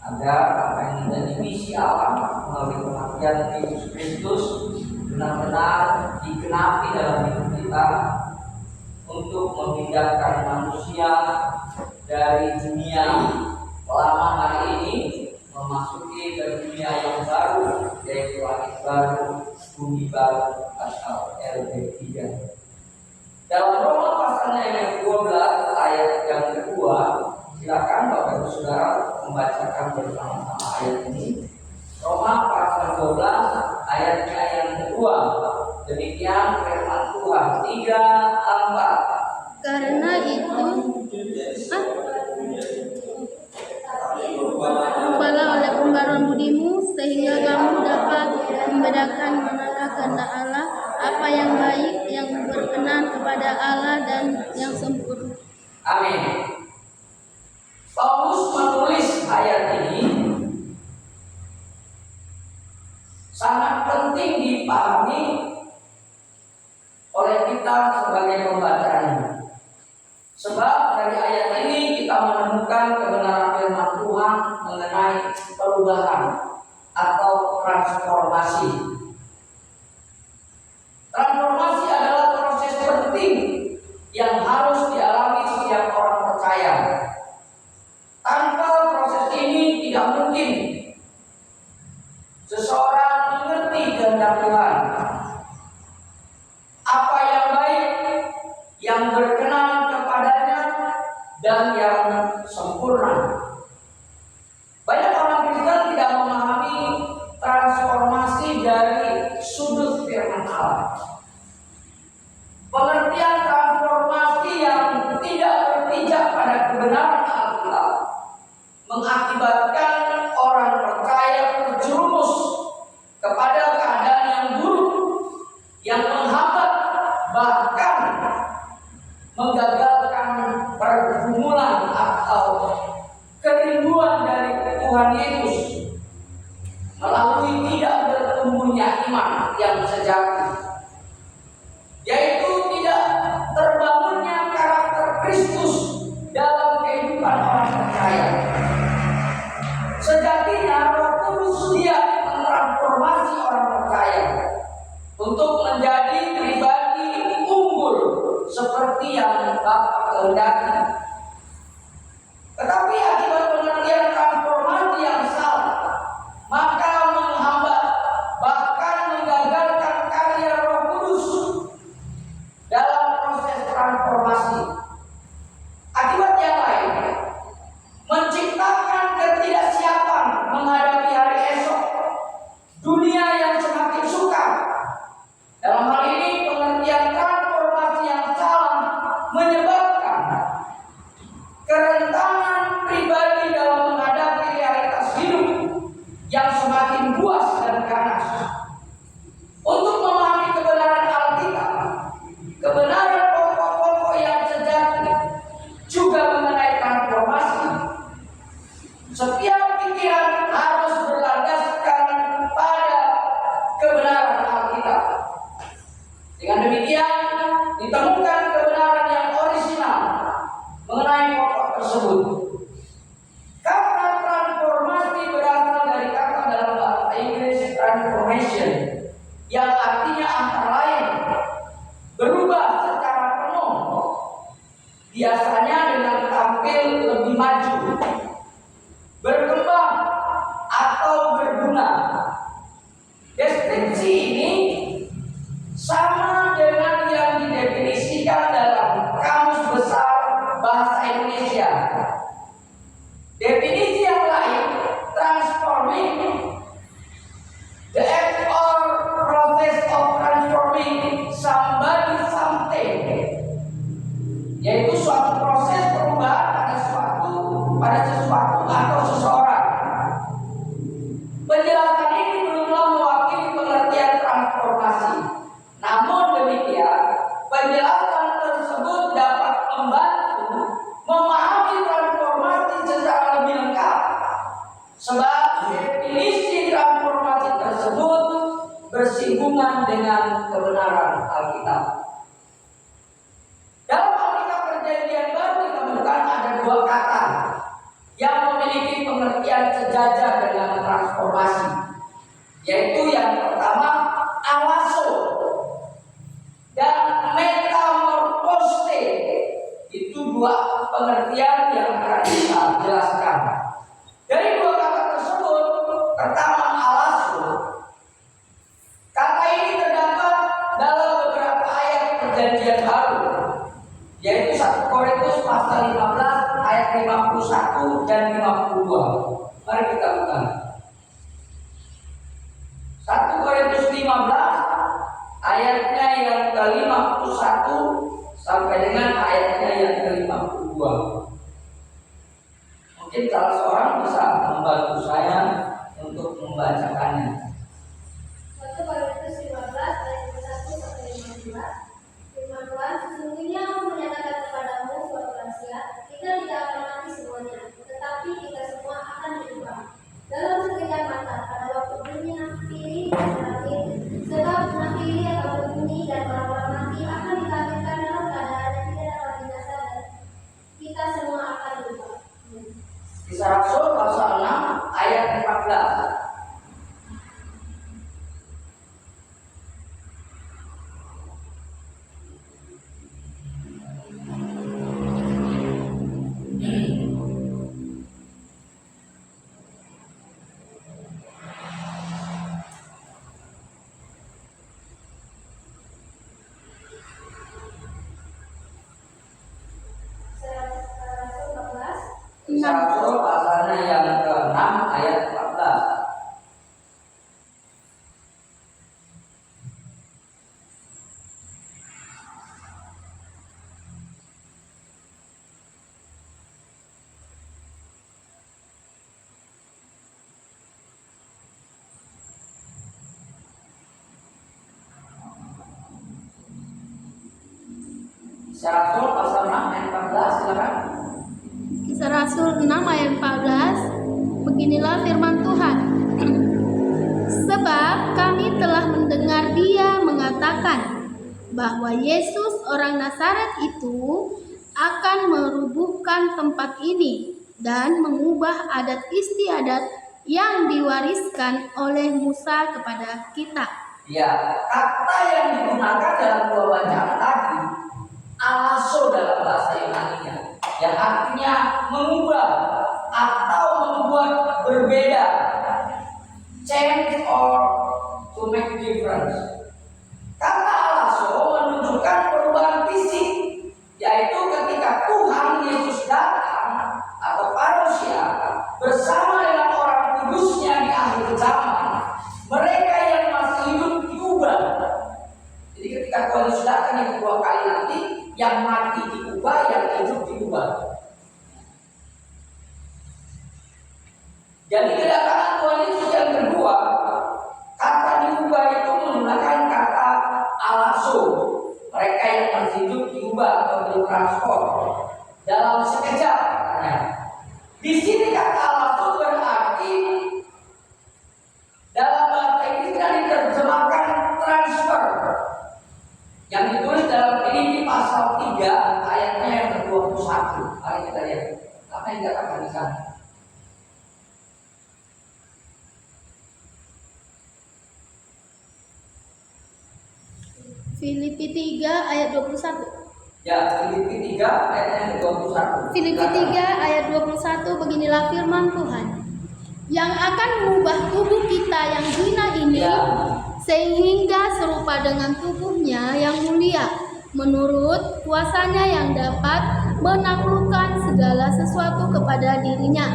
agar apa yang menjadi misi Allah melalui kematian Yesus Kristus benar-benar digenapi dalam hidup kita untuk memindahkan manusia dari dunia lama hari ini memasuki ke dunia yang baru, yaitu langit baru, bumi baru atau LB3. Dalam Roma pasalnya yang ke-12 ayat yang kedua, silakan Bapak Ibu Saudara membacakan bersama-sama ayat ini. Roma pasal 12 ayatnya yang kedua. Demikian firman Tuhan 3:4. Karena itu rubahlah oleh pembaruan budimu, sehingga kamu dapat membedakan manakah kehendak Allah, apa yang baik, yang berkenan kepada Allah, dan yang sempurna. Amin. Paulus menulis ayat ini sangat penting dipahami oleh kita sebagai pembacanya. Sebab dari ayat ini kita menemukan kebenaran firman Tuhan mengenai perubahan atau transformasi. Transformasi adalah proses penting yang harus dialami setiap orang percaya. Tanpa proses ini tidak mungkin seseorang mengerti kehendak Tuhan, apa yang baik, yang berkenan kepadanya, dan yang sempurna. Banyak orang Kristen tidak memahami transformasi dari sudut firman Allah. Pengertian transformasi yang tidak berpijak pada kebenaran Alkitab mengakibatkan orang percaya terjerumus kepada keadaan yang buruk, yang menghambat, bahkan menggagalkan pergumulan atau kerinduan dari Tuhan Yesus melalui tidak bertumbuhnya iman yang sejati, yaitu tidak terbangunnya karakter Kristus dalam kehidupan orang percaya. Sejatinya Roh Kudus siap mentransformasi orang percaya untuk menjadi pribadi unggul seperti yang Bapa kehendaki. Tetapi akibat pengertian transformasi yang salah, maka menghambat bahkan menggagalkan karya Roh Kudus dalam proses transformasi. Akibat yang lain, menciptakan ketidaksiapan menghadapi hari esok, dunia yang semakin sukar. Dalam hal ini pengertian transformasi yang salah menyebabkan kerentanan pribadi dalam menghadapi realitas hidup yang semakin luas dan ganas. Untuk memahami kebenaran Alkitab, kebenaran pokok-pokok yang sejati, juga mengenai transformasi, setiap pikiran harus berlandaskan pada kebenaran Alkitab. Dengan demikian ditemukan kebenaran yang orisinal mengenai pokok tersebut. Kata transformasi berasal dari kata dalam bahasa Inggris transformation, yang artinya antara lain berubah secara penuh, biasanya dengan tampil lebih maju, berkembang, atau berguna. Deskripsi ini sama dengan yang didefinisikan dalam Kamus Besar Bahasa Indonesia. Definisi yang lain, transforming, the act or process of transforming somebody something, yaitu suatu proses perubahan pada sesuatu atau seseorang. Penjelasan ini belumlah mewakili pengertian transformasi. Namun demikian, penjelasan tersebut dapat membantu memahami transformasi secara lebih lengkap, sebab definisi transformasi tersebut bersinggungan dengan kebenaran Alkitab. Dalam Alkitab Perjanjian Baru ditemukan ada dua kata yang memiliki pengertian dijajah dengan transformasi, yaitu yang pertama alaso dan metamorfose. Itu dua pengertian yang akan kita jelaskan. Dari dua kata tersebut, pertama alaso, kata ini terdapat dalam beberapa ayat perjanjian baru, yaitu 1 Korintus pasal 15 ayat 51 dan 52. Mari kita buka 1 Korintus 15 ayatnya yang ke-51 sampai dengan ayatnya yang ke-52. Mungkin salah seorang bisa membantu saya untuk membacakannya. 1 Korintus 15 ayat 1 sampai 52. Firman Tuhan, sesungguhnya aku menyatakan kepadamu suatu rahasia, kita tidak akan mati semuanya, tetapi kita semua akan berubah dalam sekejap mata, pada waktu bunyi nafkiri dan terakhir. Sebab nafkiri akan berbunyi dan orang-orang mati akan ditampilkan dalam keadaan yang tidak dapat binasa, dan kita semua akan berubah. Kisah Rasul pasal 6 ayat 14. Rasul pasalnya yang ke-6 ayat 14. Rasul pasal 6 ayat 14, silakan. Kisah Rasul 6 ayat 14. Beginilah firman Tuhan. Sebab kami telah mendengar dia mengatakan bahwa Yesus orang Nazaret itu akan merubuhkan tempat ini dan mengubah adat istiadat yang diwariskan oleh Musa kepada kita. Ya, kata yang digunakan dalam dua bacaan tadi, alaso dalam bahasa Yunani-nya, yang artinya mengubah atau membuat berbeda, change or to make difference. Kata alaso menunjukkan perubahan fisik, yaitu ketika Tuhan Yesus datang atau parousia bersama dengan orang kudusnya di akhir zaman, mereka yang masih hidup diubah. Jadi ketika Tuhan Yesus datang yang kedua kali nanti, yang mati diubah, yang hidup diubah. Jadi kedatangan Tuhan Yesus yang kedua, kata diubah itu menggunakan kata alaso. Mereka yang masih hidup diubah atau ditransform dalam sekejap. Di sini kata alaso berarti dalam bahasa Inggris diterjemahkan transfer, yang ditulis dalam Filipi pasal 3 ayatnya yang ke-21. Mari kita lihat apa yang dikatakan di sana. Filipi 3 ayat 21. Ya, Filipi 3 ayatnya yang ke-21. Filipi 3 ayat 21, beginilah firman Tuhan, yang akan mengubah tubuh kita yang hina ini sehingga serupa dengan tubuhnya yang mulia, menurut kuasanya yang dapat menaklukkan segala sesuatu kepada dirinya.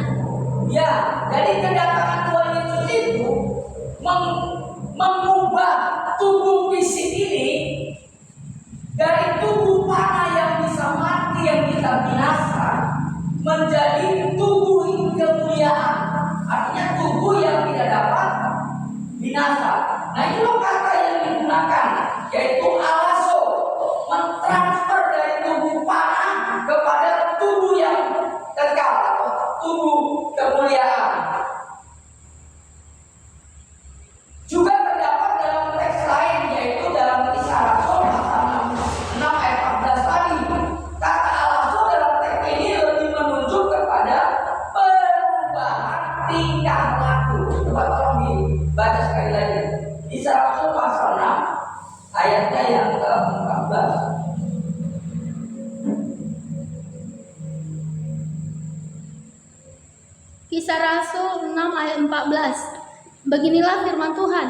Ya, jadi kedatangan Tuhan Yesus itu mengubah tubuh fisik ini dari tubuh panah yang bisa mati, yang bisa binasa, menjadi tubuh kemuliaan. Artinya tubuh yang tidak dapat binasa. Nah, itu kata yang digunakan, yaitu alaso, mentransfer dari tubuh panah kepada tubuh yang kekal atau tubuh kemuliaan. Juga terdapat dalam teks lain, yaitu dalam Kisah Rasul pasal 6 ayat 14 tadi. Kata alaso dalam teks ini lebih menunjuk kepada tingkah laku. Coba tolong dibaca sekali lagi. Kisah Rasul pasal 6 ayatnya yang ke-14. Kisah Rasul 6 ayat 14. Beginilah firman Tuhan.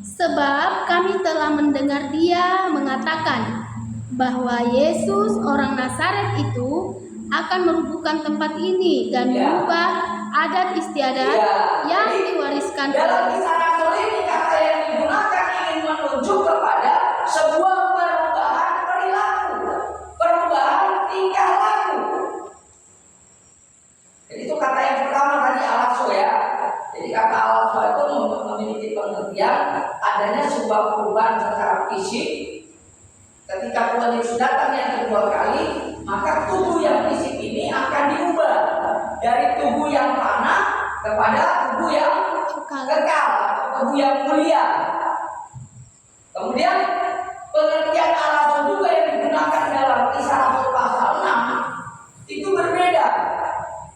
Sebab kami telah mendengar dia mengatakan bahwa Yesus orang Nazaret itu akan merubuhkan tempat ini dan mengubah adat istiadat yang diwariskan. Dalam kisah Rasul ini kata yang digunakan ingin menunjuk kepada sebuah perubahan perilaku, perubahan tingkah laku. Jadi itu kata yang pertama tadi alaso ya. Jadi kata alaso itu memiliki pengertian adanya sebuah perubahan secara fisik. Ketika Tuhan Yesus datang yang kedua kali, maka tubuh yang fisik ini akan diubah dari tubuh yang panah kepada tubuh yang kekal, tubuh yang mulia. Kemudian pengertian alaso juga yang digunakan dalam kisah Rasul pasal 6 itu berbeda.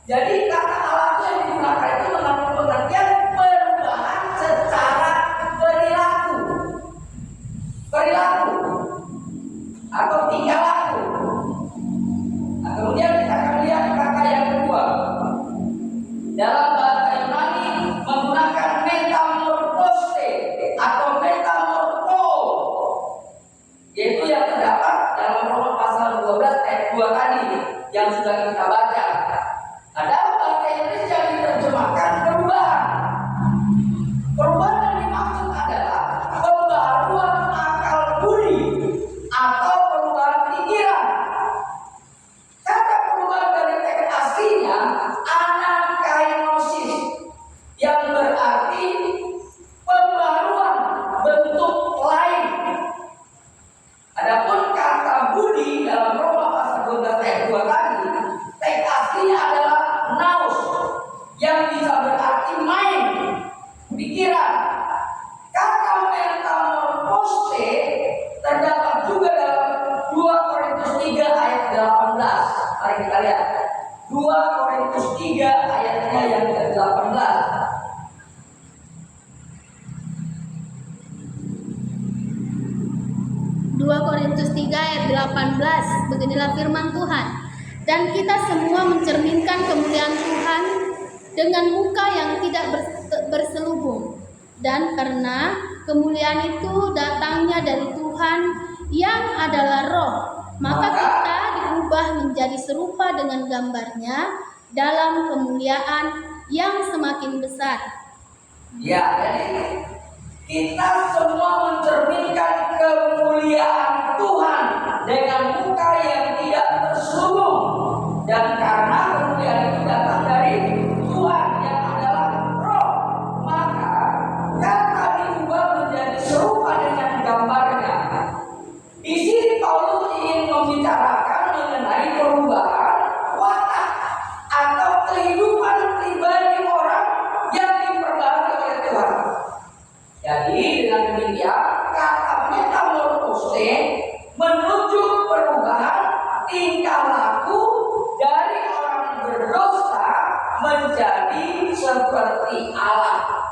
Jadi kata alaso yang digunakan itu mengandung pengertian perubahan secara perilaku atau tingkah laku. Nah, kemudian kita akan lihat kata yang kedua dalam bahasa Yunani menggunakan metamorphose atau metamorpho, yaitu yang terdapat dalam Roma pasal 12 ayat 2 tadi yang sudah kita baca. Ada bahasa Inggris yang diterjemahkan perubahan. Perubahan yang dimaksud adalah pembaharuan akal budi atau perubahan pikiran. Kata perubahan dari teks aslinya anakainosis yang berarti pembaharuan bentuk lain. Adapun kata budi dalam Roma pasal 12 ayat 2 tadi, teks aslinya adalah naus yang bisa berarti main, pikiran. Kata metamorphose terdapat juga dalam 2 Korintus 3 ayat 18. Mari kita lihat 2 Korintus 3 ayatnya yang ke-18. 2 Korintus 3 ayat 18. Beginilah firman Tuhan. Dan kita semua mencerminkan kemuliaan Tuhan dengan muka yang tidak berselubung. Dan karena kemuliaan itu datangnya dari Tuhan yang adalah Roh, maka kita diubah menjadi serupa dengan gambarnya dalam kemuliaan yang semakin besar. Ya, jadi kita semua mencerminkan kemuliaan Tuhan dengan muka yang tidak terselubung. Dan karena kemuliaan itu datang dari Tuhan yang adalah Roh, maka kata diubah menjadi serupa dengan gambarnya. Di sini Paulus ingin membicarakan mengenai perubahan watak atau kehidupan pribadi orang yang diperbarui oleh Tuhan. Jadi dengan demikian kata metamorphose menunjuk perubahan tingkah laku dari orang berdosa menjadi seperti Allah.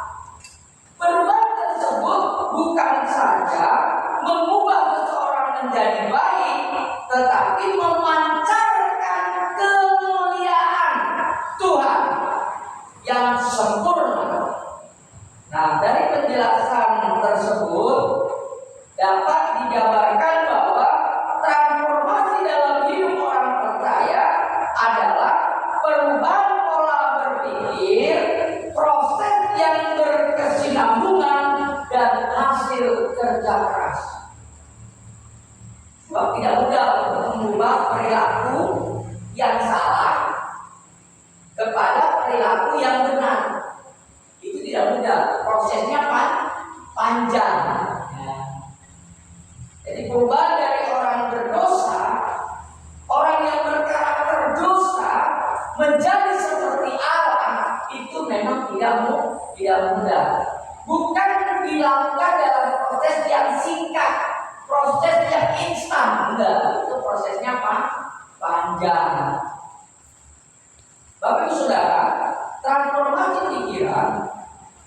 Perubahan tersebut bukan saja mengubah seseorang menjadi baik, tetapi memancarkan kemuliaan Tuhan yang sempurna. Nah, dari penjelasan tersebut dapat digambarkan bahwa transformasi dalam hidup orang percaya adalah perubahan pola berpikir, proses yang berkesinambungan dan hasil kerja keras. Sebab tidak mudah untuk mengubah perilaku yang salah kepada perilaku yang benar. Itu tidak mudah, prosesnya panjang. Jadi perubahan dari orang berdosa, orang yang berkarakter dosa menjadi seperti Allah itu memang tidak mudah. Bukan dilakukan dalam proses yang singkat, proses yang instan, enggak. Itu prosesnya panjang. Bapak Ibu Saudara, Transformasi pikiran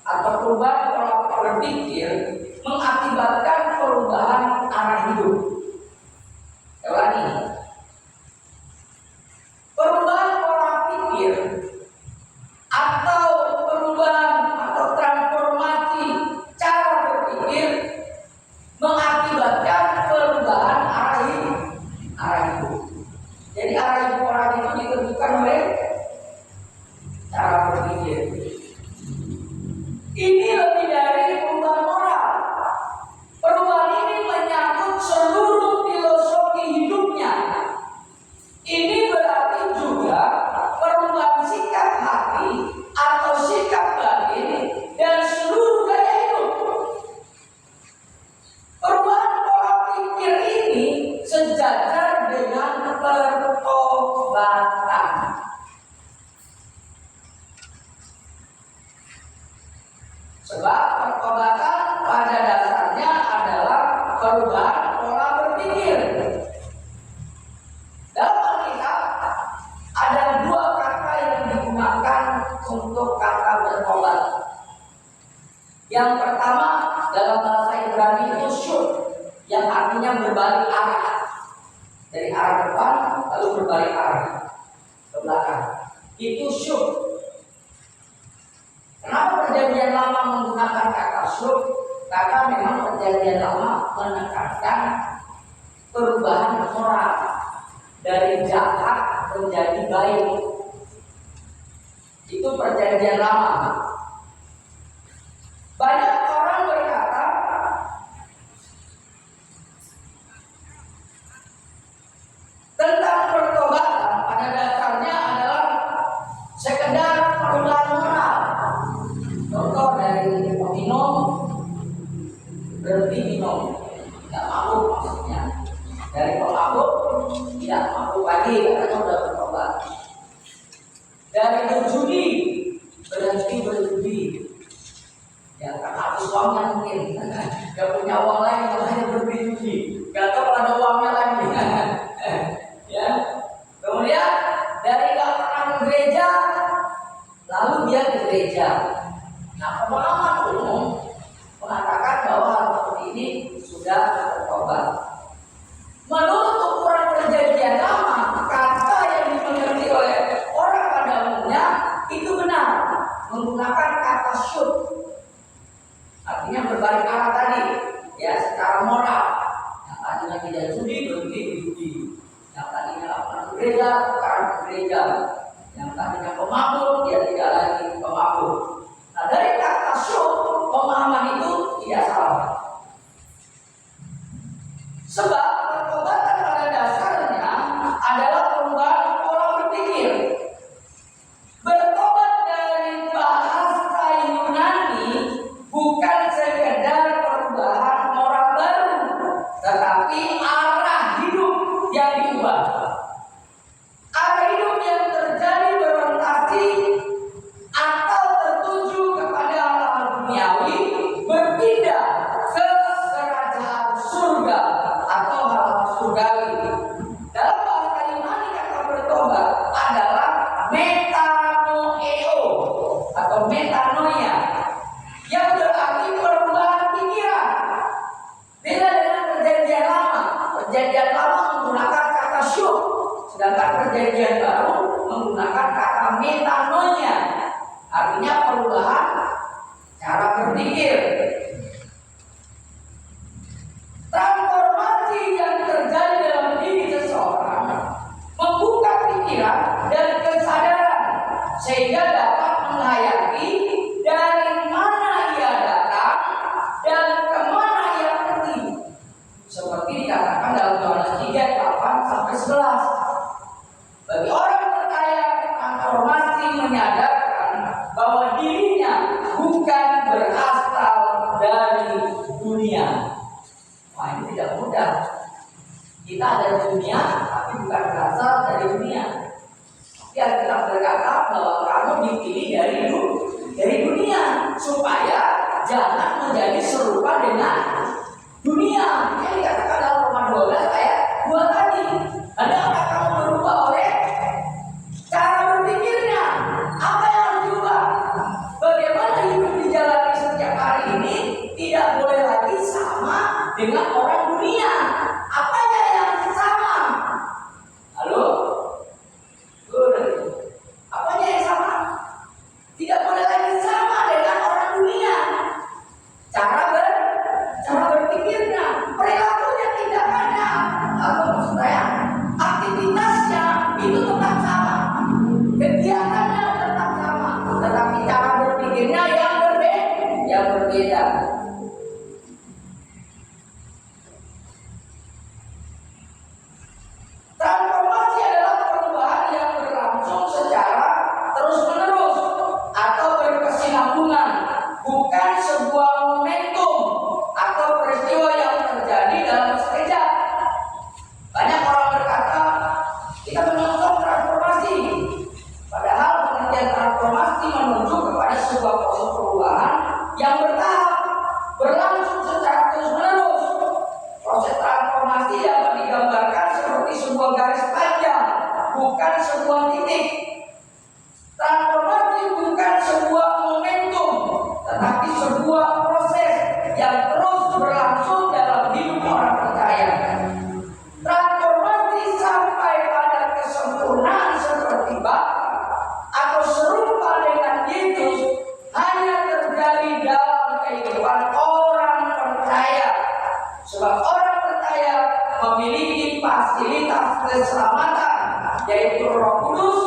atau perubahan pola berpikir mengakibatkan perubahan arah hidup. Saya ulangi. Perubahan pola pikir atau perubahan atau transformasi cara berpikir mengakibatkan perubahan arah hidup. Jadi arah hidup orang itu ditentukan oleh cara berpikir. Ini lebih dari perubahan moral. Perubahan ini menyangkut seluruh filosofi hidupnya. Ini berarti juga perubahan sikap hati atau sikap batin dan seluruh gaya hidup. Perubahan pola pikir ini sejajar dengan pertobatan. Sebab pertobatan pada dasarnya adalah perubahan pola berpikir. Dalam Alkitab ada dua kata yang digunakan untuk kata bertobat. Yang pertama dalam bahasa Ibrani itu shut, yang artinya berbalik arah. Dari arah depan lalu berbalik arah ke belakang. Itu shut. Kenapa perjanjian lama menggunakan kata shut? Karena memang perjanjian lama menekankan perubahan moral dari jahat menjadi baik. Itu perjanjian lama. Banyak orang berkata tentang pertobatan pada dasarnya adalah sekedar perubahan moral. Contoh dari minum, berhenti minum, tidak mabuk maksudnya. Dari pemabuk tidak mabuk lagi karena sudah bertobat. Dari berjudi berhenti berjudi. Ya karena habis uangnya mungkin, gak punya uang lagi makanya berjudi. Gak tahu ada uangnya lagi. Ya. Kemudian dari gak pernah ke gereja, lalu dia ke gereja. Nah, pemahaman umum mengatakan bahwa hal seperti ini sudah bertobat. Menurut ukuran perjanjian lama, kata yang dimengerti oleh orang pada umumnya itu benar, menggunakan kata shut, artinya berbalik arah tadi, ya secara moral. Yang tadinya tidak judi berhenti judi, yang tadinya pernah ke gereja sekarang ke gereja, yang tadinya pemabuk dia tidak lagi pemabuk. Nah dari kata shut, pemahaman itu tidak salah. Sebab pertobatan pada dasarnya adalah perubahan pola berpikir. Bertobat dari bahasa Yunani bukan sekedar perubahan moral baru, tetapi arah hidup yang diubah. Arah hidup yang terjadi berorientasi atau tertuju kepada hal-hal duniawi berpindah ke kerajaan surga atau hal-hal surgawi. Dalam bahasa Yunani kata bertobat adalah metanoeo atau metanoia yang berarti perubahan pikiran. Beda dengan perjanjian lama. Perjanjian lama menggunakan kata shut, sedangkan perjanjian baru menggunakan kata metanoia, artinya perubahan cara berpikir. Transformasi yang terjadi dalam diri seseorang membuka pikiran dan kesadaran sehingga dapat menghayati dari mana ia datang dan kemana ia pergi. Seperti dikatakan dalam Yohanes 3:8-11. Bagi orang percaya, transformasi menyadarkan bahwa dirinya bukan berasal dari dunia. Wah, ini tidak mudah. Kita ada di dunia, tapi bukan berasal dari dunia. Ya, kita berkata bahwa kamu dipilih dari dunia supaya jangan menjadi serupa dengan dunia. Yang dikatakan dalam Roma 12 ayat 2 tadi. Hendaklah kamu berubah oleh cara berpikirnya. Apa yang harus diubah? berpikirnya yang berbeda. Transformasi adalah perubahan yang berlangsung secara terus-menerus atau berkesinambungan, bukan sebuah momentum atau peristiwa yang terjadi dalam sekejap. Banyak orang berkata, kita menonton transformasi. Padahal pengertian transformasi menuju kepada sebuah proses perubahan yang bertahap, berlangsung secara terus-menerus. Proses transformasi dapat digambarkan seperti sebuah garis panjang, bukan sebuah titik. Transformasi bukan sebuah momentum, tetapi sebuah proses yang terus berlangsung dalam hidup orang percaya. Transformasi sampai pada kesempurnaan seperti Bapa atau serupa dengan Yesus hanya terjadi dalam kehidupan orang percaya. Sebab orang percaya memiliki fasilitas keselamatan, yaitu Roh Kudus,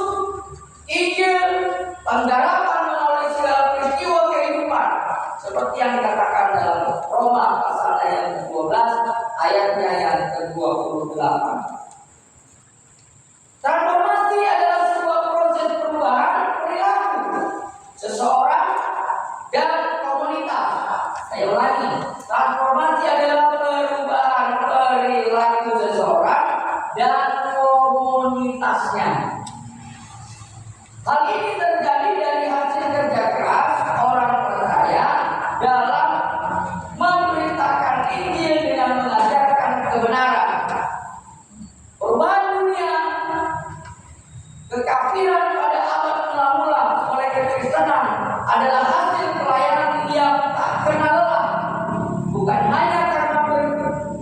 Injil, penggarapan melalui segala peristiwa kehidupan, seperti yang dikatakan dalam Roma pasal yang ke-12 ayatnya yang ke-28. Transformasi adalah sebuah proses perubahan perilaku seseorang dan komunitas. Saya ulangi, transformasi adalah perubahan perilaku seseorang dan komunitasnya. Hal ini terjadi dari hasil kerja keras orang percaya dalam memberitakan Injil dengan mengajarkan kebenaran. Perubahan dunia, kekafiran pada abad mula-mula oleh kekristenan adalah hasil pelayanan yang tak kenal lelah, bukan hanya karena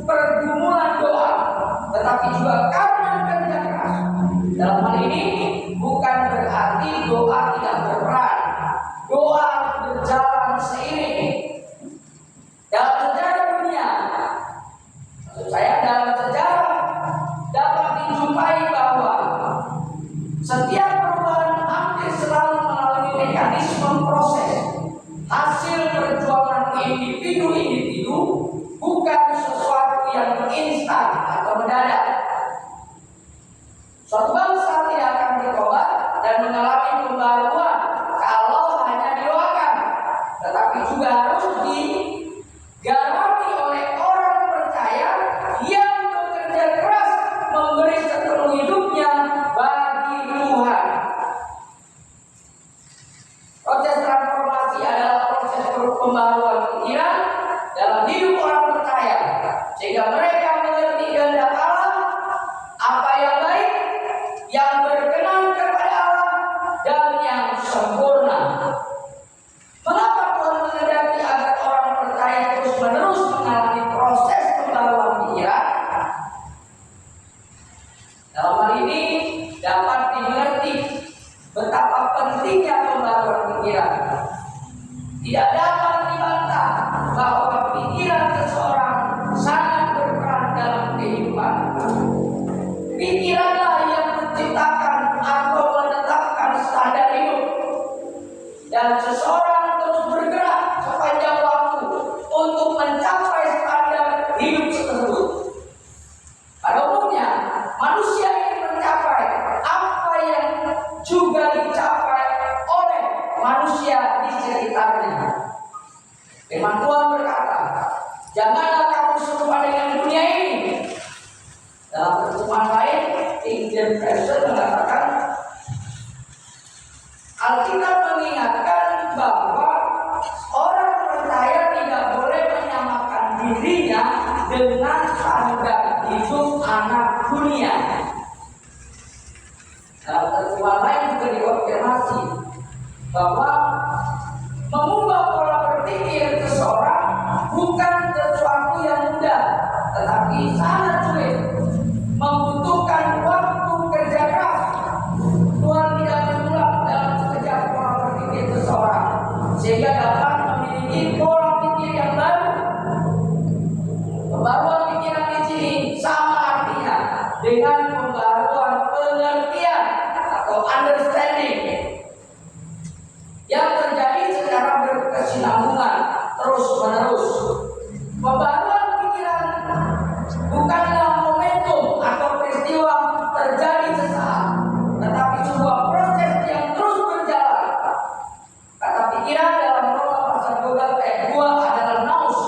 pergumulan doa, tetapi juga karena kerja keras. Dalam hal ini bukan berarti doa tidak berperan. Doa berjalan seiring. Dalam sejarah dunia, maksud saya dalam sejarah, dapat dijumpai bahwa setiap perubahan hampir selalu melalui mekanisme proses hasil perjuangan individu-individu, bukan sesuatu yang instan atau mendadak. Suatu bangsa tidak akan bertobat dan mengalami pembaruan kalau hanya didoakan, tetapi juga harus digarami oleh orang percaya yang bekerja keras memberi sepenuh hidupnya bagi Tuhan. Proses transformasi adalah proses pembaruan pikiran dalam hidup orang percaya, sehingga mereka mengerti kehendak Allah, apa yang baik, yang berkenan kepada Allah, dan yang sempurna. Mengapa Tuhan menghendaki agar orang percaya terus-menerus mengalami proses pembaruan pikiran? Dalam hal ini dapat dimengerti betapa pentingnya pembaruan pikiran. Tidak dapat dibantah bahwa pikiran seseorang sangat berperan dalam kehidupan. Pikiranlah yang menciptakan atau menetapkan standar hidup, dan seseorang terus bergerak sepanjang waktu untuk mencapai standar hidup tersebut. Pada umumnya, manusia ingin mencapai apa yang juga dicapai oleh manusia di sekitarnya. Firman Tuhan berkata, janganlah kamu serupa dengan dunia ini. Dalam terjemahan lain, King James Version mengatakan, Alkitab mengingatkan bahwa orang percaya tidak boleh menyamakan dirinya dengan standar hidup anak dunia. Dalam terjemahan lain juga dikonfirmasi bahwa mengubah pola berpikir seseorang bukan sesuatu yang mudah, tetapi sangat sulit, membutuhkan waktu kerja keras. Tuhan tidak menolak dalam sekejap pola berpikir seseorang, sehingga dapat memiliki pola pikir yang baru. Pembaruan pikiran di sini sama artinya dengan pembaruan pengertian atau understanding yang terjadi secara pasal 12 ayat 2 adalah naus,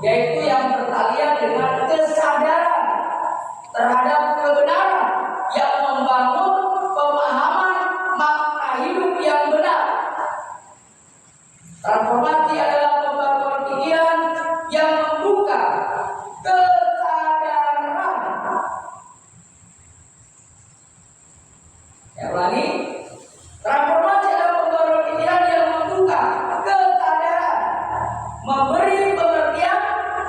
yaitu yang bertalian dengan kesadaran terhadap kebenaran yang membangun pemahaman makna hidup yang benar. Transformasi adalah pembaruan pikiran yang membuka kesadaran. Saya ulangi, transformasi adalah pembaruan pikiran yang membuka kesadaran, memberi pengertian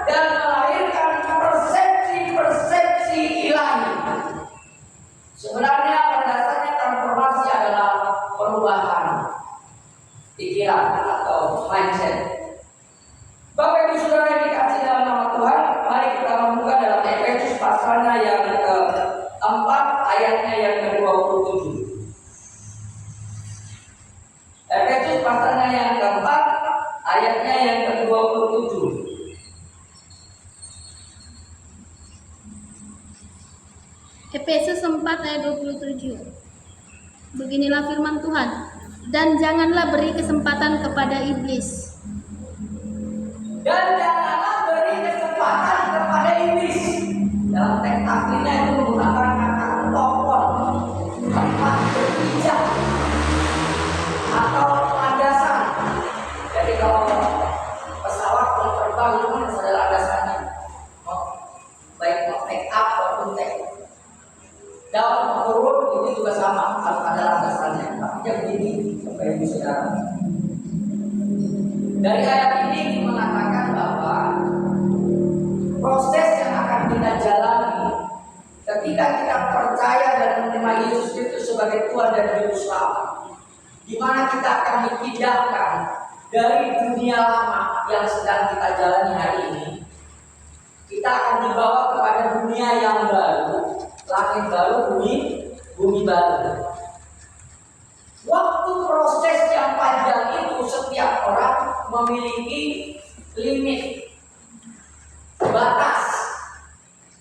dan melahirkan persepsi-persepsi ilahi. Sebenarnya pada dasarnya transformasi adalah perubahan pikiran atau mindset. Bapak Ibu Saudara yang dikasihi dalam nama Tuhan, mari kita membuka dalam Efesus pasalnya yang keempat ayatnya yang ke-27. Efesus pasalnya yang keempat ayatnya yang ke-27. Efesus 4 ayat 27. Beginilah firman Tuhan, dan janganlah beri kesempatan kepada iblis. Dan janganlah beri kesempatan kepada iblis. Dalam teks aslinya itu menggunakan kata topon, tempat berpijak atau landasan. Jadi kalau pesawat mau terbang itu harus ada landasannya, baik mau take up maupun take down mau turun itu juga sama, harus ada landasannya. Tapi begini, Bapak Ibu Saudara. Dari ayat ini mengatakan bahwa proses yang akan kita jalani ketika kita percaya dan menerima Yesus Kristus sebagai Tuhan dan Juru Selamat, di mana kita akan dipindahkan dari dunia lama yang sedang kita jalani hari ini, kita akan dibawa kepada dunia yang baru, langit baru, bumi baru. Waktu proses yang panjang itu setiap orang memiliki limit, batas.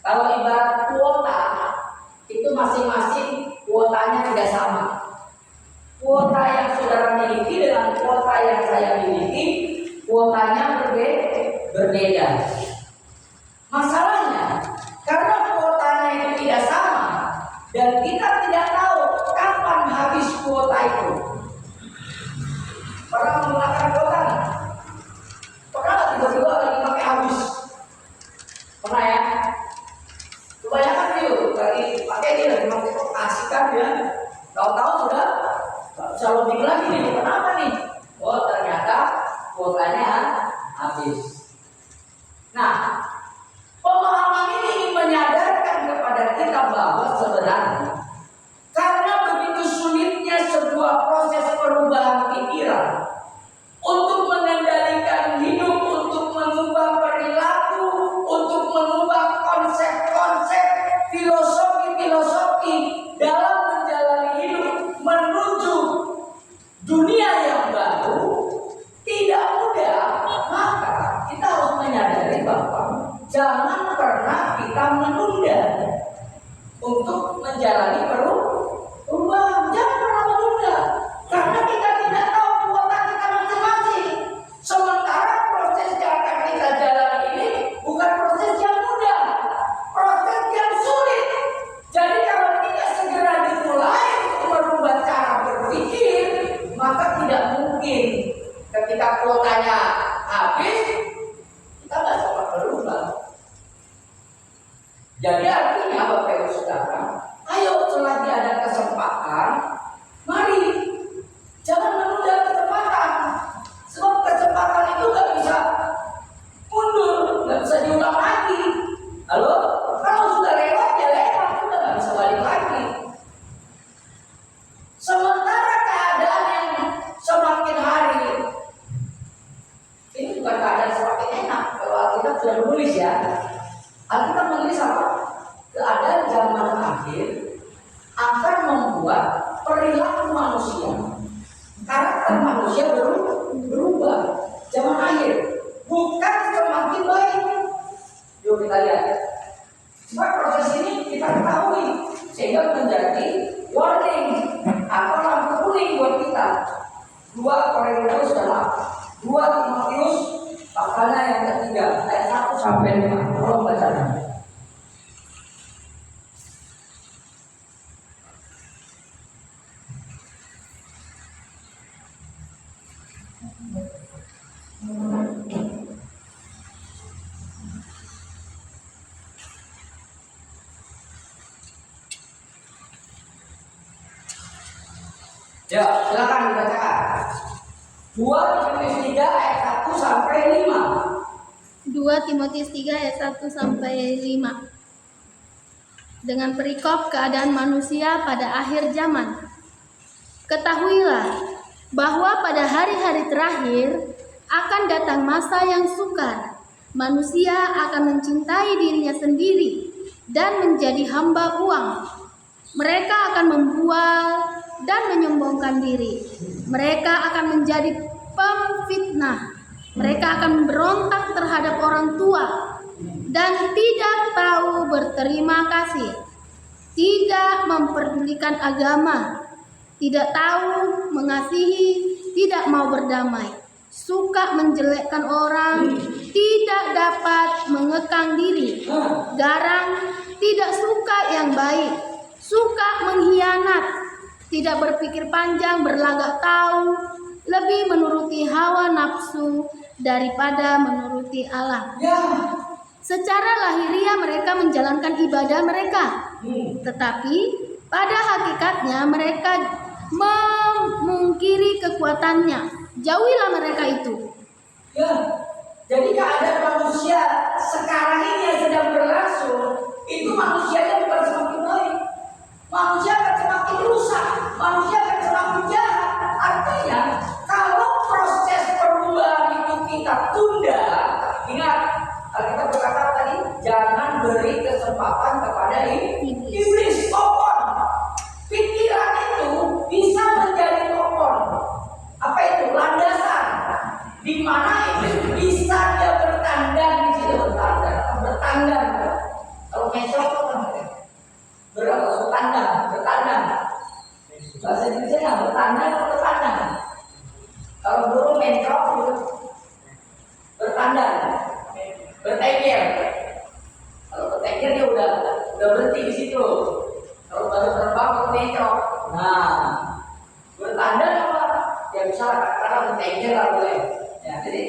Kalau ibarat kuota, itu masing-masing kuotanya tidak sama. Kuota yang saudara miliki dengan kuota yang saya miliki, kuotanya berbeda. Masalahnya, karena kuotanya itu tidak sama, dan kita tidak tahu kapan habis kuota itu. Pernah menggunakan kuota? Pernah nggak tiba-tiba lagi pakai habis? Pernah ya? Kebanyakan yuk, lagi pakai dia lagi pakai kasihkan dia. Tahu-tahu sudah nggak bisa loading lagi nih. Kenapa nih? Oh ternyata kuotanya habis. Nah, pemahaman ini ingin menyadarkan kepada kita bahwa sebenarnya karena begitu sulitnya sebuah proses perubahan pikiran untuk mengendalikan hidup, untuk mengubah perilaku, untuk mengubah konsep-konsep, filosofi-filosofi dalam menjalani hidup menuju dunia yang baru, tidak mudah. Maka kita harus menyadari bahwa jangan pernah kita menunda untuk menjalani perubahan. Jangan pernah menunda, karena kita tidak tahu kuota kita masing-masing. Sementara proses yang akan kita jalani ini bukan proses yang mudah, proses yang sulit. Jadi kalau tidak segera dimulai untuk merubah cara berpikir, maka tidak mungkin ketika kuotanya habis kita nggak sempat berubah. Jadi artinya Bapak Ibu Saudara, ayo selagi ada kesempatan, mari jangan menunda kesempatan. Sebab kesempatan itu nggak bisa mundur, nggak bisa diulang lagi. Halo, kalau sudah lewat ya lewat, sudah nggak bisa balik lagi. Sementara keadaan yang semakin hari, ini bukan keadaan semakin enak. Kalau Alkitab sudah menulis ya, Alkitab menulis apa? Keadaan Ya, silakan dibacakan. 2 Timotius 3 ayat 1 sampai 5. 2 Timotius 3 ayat 1 sampai 5. Dengan perikop keadaan manusia pada akhir zaman. Ketahuilah bahwa pada hari-hari terakhir akan datang masa yang sukar. Manusia akan mencintai dirinya sendiri dan menjadi hamba uang. Mereka akan membual dan menyombongkan diri. Mereka akan menjadi pemfitnah. Mereka akan memberontak terhadap orang tua dan tidak tahu berterima kasih, tidak memperdulikan agama, tidak tahu mengasihi, tidak mau berdamai, suka menjelekkan orang, tidak dapat mengekang diri, garang, tidak suka yang baik, suka mengkhianat, tidak berpikir panjang, berlagak tahu, lebih menuruti hawa nafsu daripada menuruti Allah. Secara lahiriah mereka menjalankan ibadah mereka, tetapi pada hakikatnya mereka memungkiri kekuatannya. Jauhilah mereka itu. Ya, jadi keadaan manusia sekarang ini yang sedang berlangsung, itu manusianya bukan semakin baik. Manusia akan semakin rusak, manusia akan semakin jahat. Artinya, kalau proses perubahan itu kita tunda, ingat, Alkitab berkata tadi, jangan beri kesempatan kepada iblis. Topon. Pikiran itu bisa menjadi topon. Apa itu? Landasan. Di mana iblis bisa dia bertandang di situ, bertandang. Kalau mencok bertandang. Bahasa Indonesia bertandang atau bertandang. Kalau burung mencok bertandang, bertengger. Kalau bertengger dia udah berhenti di situ. Kalau baru terbang ke mencok. Nah, bertandang apa? Ya bisa katakan bertengger lah boleh. Ya, jadi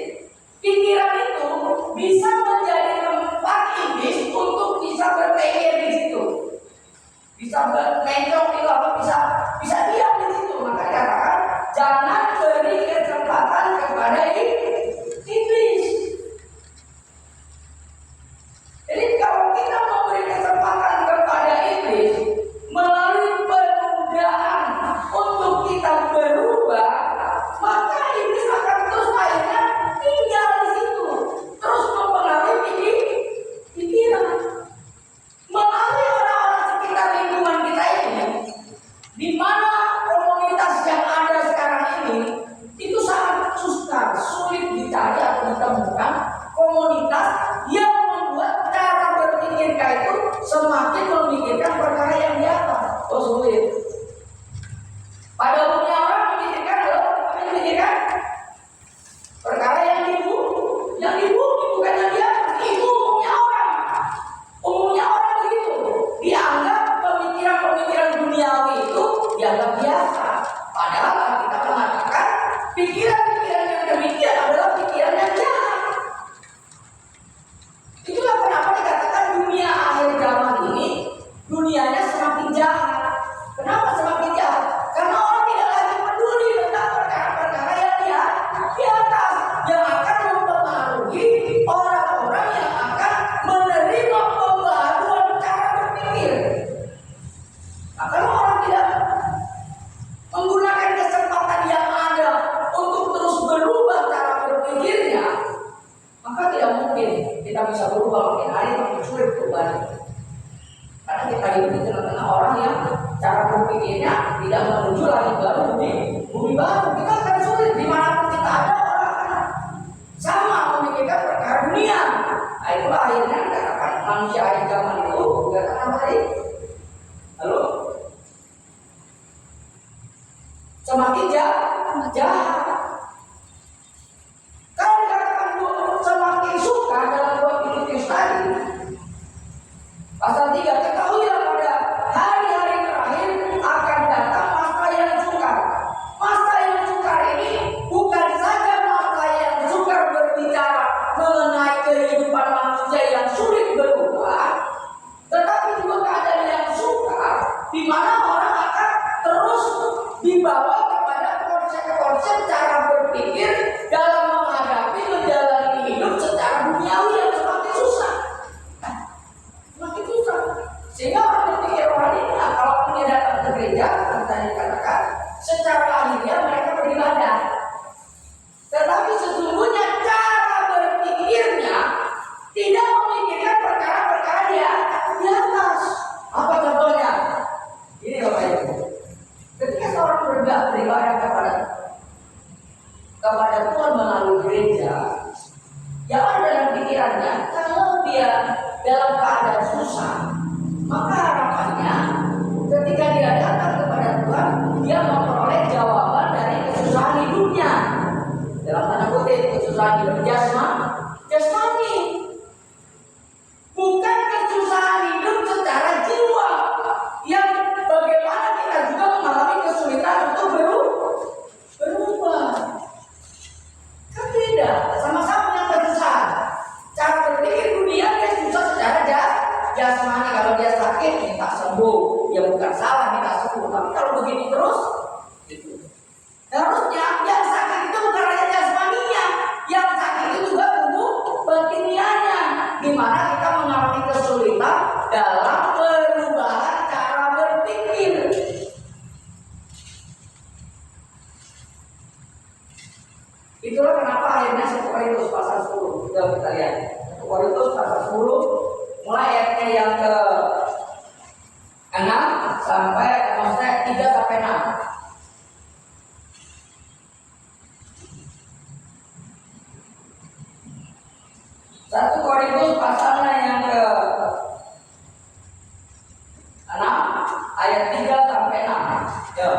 pikiran itu bisa menjadi tempat iblis untuk bisa bertengger di situ. Bisa mencok itu apa? Bisa diam di situ. Maka katakan jangan beri kesempatan kepada iblis. Jadi kalau kita memberi kesempatan kepada iblis melalui penundaan untuk kita berubah, maka iblis akan terus akhirnya tinggal di situ, terus mempengaruhi pikiran melalui orang-orang sekitar lingkungan kita ini, di mana kita. Yang ada dalam pikirannya, kalau dia dalam keadaan susah, maka harapannya ketika dia datang kepada Tuhan, dia memperoleh jawaban dari kesusahan hidupnya. Dalam tanda kutip, kesusahan hidup jasmani. Bukan kesusahan hidup secara jiwa, yang bagaimana kita juga mengalami kesulitan untuk berubah. Kan beda, sama-sama yang kesusahan. Cara berpikir dunia dia susah secara jasmani. Kalau dia sakit minta sembuh, ya bukan salah minta sembuh. Tapi kalau begini terus, gitu. Harusnya yang sakit itu bukan hanya jasmaninya, yang sakit itu juga tubuh batinianya. Di mana kita mengalami kesulitan dalam perubahan cara berpikir. Itulah kenapa akhirnya 1 Korintus pasal 10 sudah kita lihat. 1 Korintus pasal 10 mulai ayatnya yang ke 6 sampai maksudnya 3 sampai 6. 1 Korintus pasalnya yang ke 6 ayat 3 sampai 6. Ya.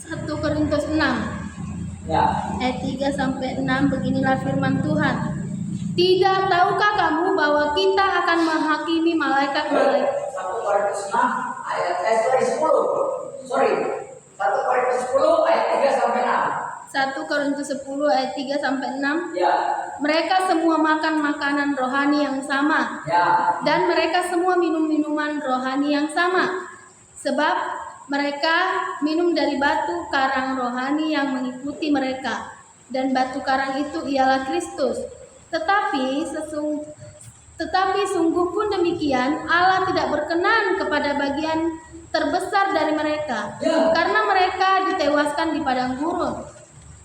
1 Korintus 6 Ya. ayat 3 sampai 6, beginilah firman Tuhan. Tidak tahukah kamu bahwa kita akan menghakimi malaikat-malaikat? 1 Korintus 6 ayat 10. 1 Korintus 10 ayat 3 sampai 6. 1 Korintus 10 ayat 3 sampai 6. Ya. Mereka semua makan makanan rohani yang sama, Ya. dan mereka semua minum minuman rohani yang sama. Sebab mereka minum dari batu karang rohani yang mengikuti mereka, dan batu karang itu ialah Kristus. Tetapi sungguh pun demikian, Allah tidak berkenan kepada bagian terbesar dari mereka, karena mereka ditewaskan di padang gurun.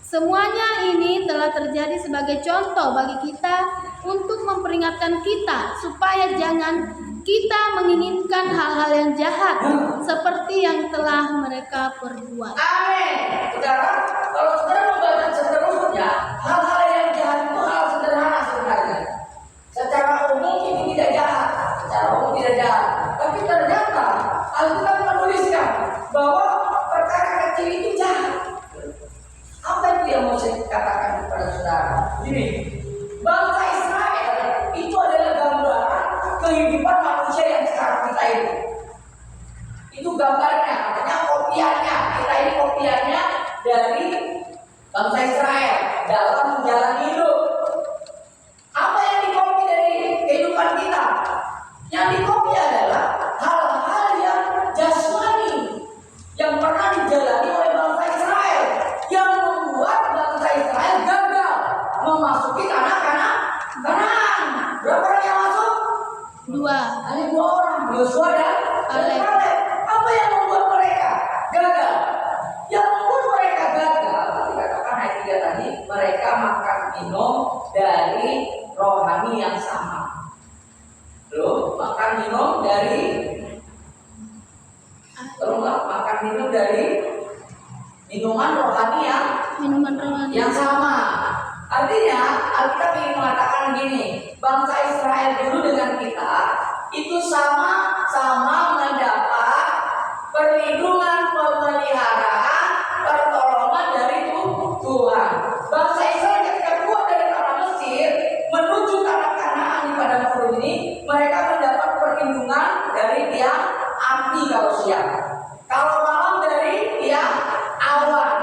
Semuanya ini telah terjadi sebagai contoh bagi kita untuk memperingatkan kita supaya jangan kita menginginkan hal-hal yang jahat seperti yang telah mereka perbuat. Amin. Saudara, kalau saudara membaca seterusnya, hal-hal yang jahat itu hal sederhana sebenarnya. Secara umum ini tidak jahat, tapi ternyata Alkitab menuliskan bahwa perkara kecil itu jahat. Apa itu yang mau saya katakan kepada saudara? Ini, bangsa Israel itu adalah gambaran kehidupan manusia yang sekarang kita ini. Itu gambarnya, artinya kopiannya. Kita ini kopiannya dari bangsa Israel dalam menjalani hidup. Apa yang dikopi dari kehidupan kita? Yang dikopi adalah hal-hal yang jasmani yang pernah dijalani oleh bangsa Israel, yang membuat bangsa Israel gagal memasuki tanah Kanaan. Berapa orang yang masuk? 2. Hanya 2 orang, Yosua dan Kaleb. Apa yang membuat mereka gagal? Yang membuat mereka gagal, dikatakan ayat 3 tadi, mereka makan minum dari rohani yang sama. Loh, makan minum dari makan minum dari minuman rohani yang sama. Artinya Alkitab ingin mengatakan begini, bangsa Israel dulu dengan kita itu sama-sama mendapat perlindungan, pemeliharaan, pertolongan dari Tuhan. Bangsa Israel ketika keluar dari tanah Mesir menuju tanah Kanaan di padang gurun ini, mereka mendapat perlindungan dari tiang api kalau siang, kalau malam dari tiang awan.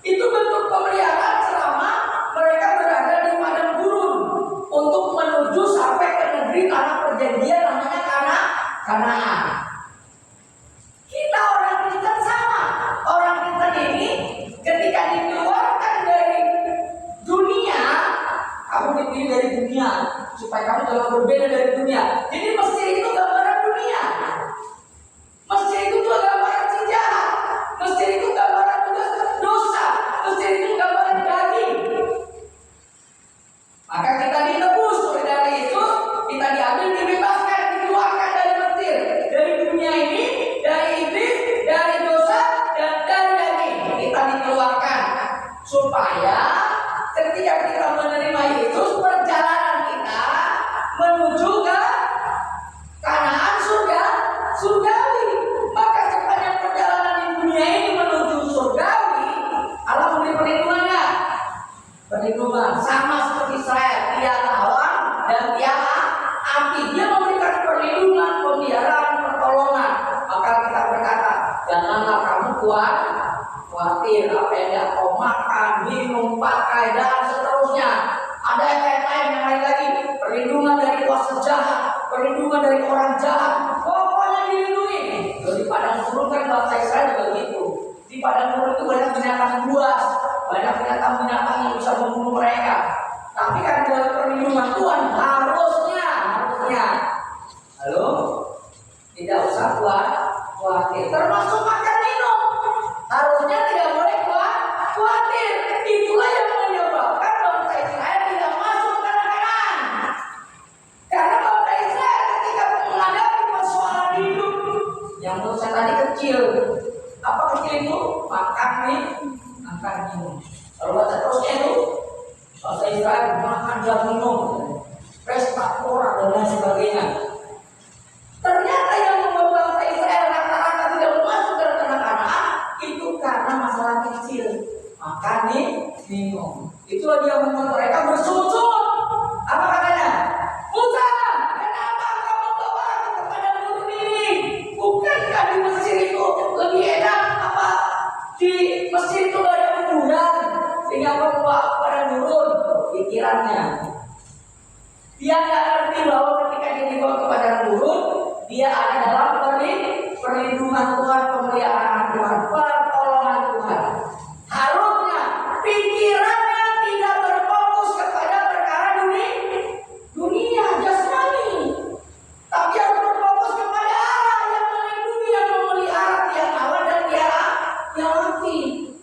Itu bentuk pemeliharaan selama mereka berada di padang gurun untuk menuju sampai ke negeri tanah perjanjian namanya Kanaan. supaya ketika kita menerima Yesus, perjalanan kita menuju ke Kanaan surgawi. Maka sepanjang perjalanan di dunia ini menuju surgawi, Allah memberi perlindungannya. Perlindungan sama seperti Israel, tiada awan dan tiada api. Dia memberikan perlindungan, pemeliharaan, pertolongan. Maka kita berkata, janganlah kamu khawatir apa yang kau makan, minum, pakai, dan seterusnya. Ada yang lain lagi. Perlindungan dari kuasa jahat, perlindungan dari orang jahat. Pokoknya dilindungi. Di padang gurun kan bangsa Israel juga gitu. Di padang gurun itu banyak binatang buas, banyak binatang-binatang yang bisa membunuh mereka. Tapi kan dalam perlindungan Tuhan harusnya, halo, tidak usah khawatir. Termasuk makan minum, harusnya tidak boleh khawatir. Itulah yang menyebabkan bangsa Israel tidak masuk ke Kanaan. Karena bangsa Israel ketika menghadapi persoalan hidup yang menurut saya tadi kecil, apa kecil itu? Makan minum. Kalau baca terusnya itu, bangsa Israel makan dan minum, pesta pora dan lain sebagainya. Ternyata yang membuat bangsa Israel rata-rata tidak masuk ke tanah Kanaan itu karena masalah kecil, makan minum. Itulah dia membuat mereka bersungut-sungut. Apa katanya? Musa, kenapa kamu bawa aku kepada gurun ini? Bukankah di Mesir itu lebih enak? Apa di Mesir itu ada kuburan sehingga kamu bawa aku kepada gurun? Pikirannya. Dia nggak ngerti bahwa ketika dia dibawa kepada gurun, dia ada dalam perlindungan Tuhan, pemeliharaan Tuhan, pertolongan Tuhan. Harusnya pikirannya tidak berfokus kepada perkara dunia jasmani, tapi harus berfokus kepada Allah yang melindungi, yang memelihara tiang awan dan tiang api.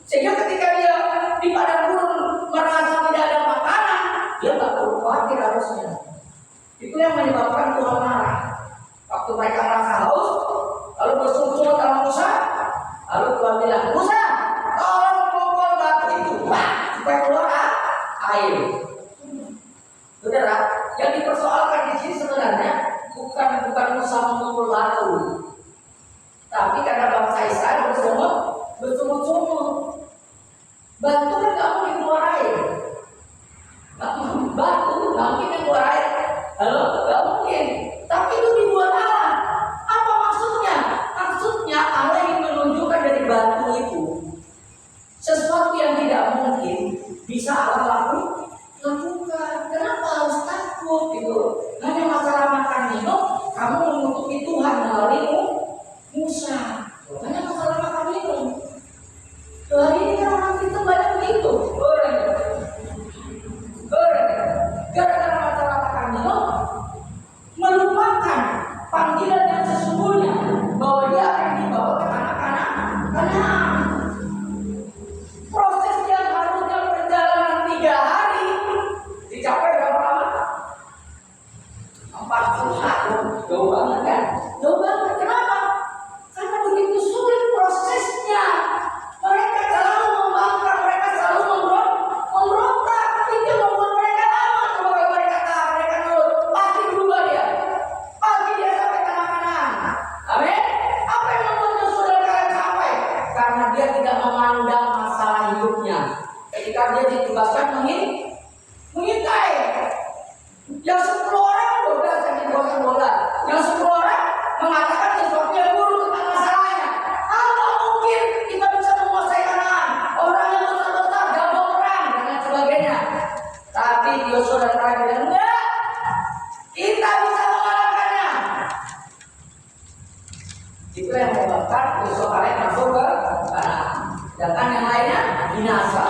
Sehingga ketika dia di padang gurun merasa tidak ada makanan, dia nggak perlu khawatir harusnya. Itu yang menyebabkan Tuhan marah. Waktu mereka merasa haus, lalu bersungut-sungut sama Musa, lalu Tuhan bilang, Musa, tolong pukul batu itu, supaya keluar air. Saudara, yang dipersoalkan di sini sebenarnya bukan Musa memukul batu, tapi karena bangsa Israel bersungut-sungut. Batu kan nggak mungkin keluar air, batu nggak mungkin keluar air. Halo, nggak mungkin. Tapi itu dibuat Allah. Apa maksudnya? Maksudnya Allah ingin menunjukkan dari batu itu sesuatu yang tidak mungkin bisa Allah lakukan. Kenapa harus takut gitu? Hanya masalah makan minum, kamu menutupi Tuhan melalui Musa. Hanya masalah makan minum. Hari ini kan orang kita banyak begitu. Gara-gara masalah makan minum, melupakan panggilan yang sesungguhnya bahwa dia akan dibawa ke tanah Kanaan. Proses yang harusnya perjalanan 3 hari dicapai berapa lama? 40 tahun. Jauh banget kan? Jauh banget. Kenapa? Karena begitu sulit prosesnya. Mereka selalu membangkang, mereka selalu memberontak. Itu membuat mereka lama. Coba mereka tahan, mereka nurut, pasti berubah dia. Pasti dia sampai tanah Kanaan. Amin. Apa yang membuat Yosua dan Kaleb sampai? Karena dia tidak memandang masalah hidupnya. Ketika dia ditugaskan mengintai. Yang 10 orang 12 yang ditugaskan bola. Yang 10 orang mengatakan sesuatu yang buruk tentang masalahnya. Apa mungkin kita bisa menguasai Kanaan? Orang yang besar-besar jago perang dan sebagainya. Tapi Yosua dan Kaleb bilang, enggak, kita bisa mengalahkannya. Itu yang menyebabkan Yosua Kaleb masuk ke Kanaan. Sedangkan yang lainnya binasa.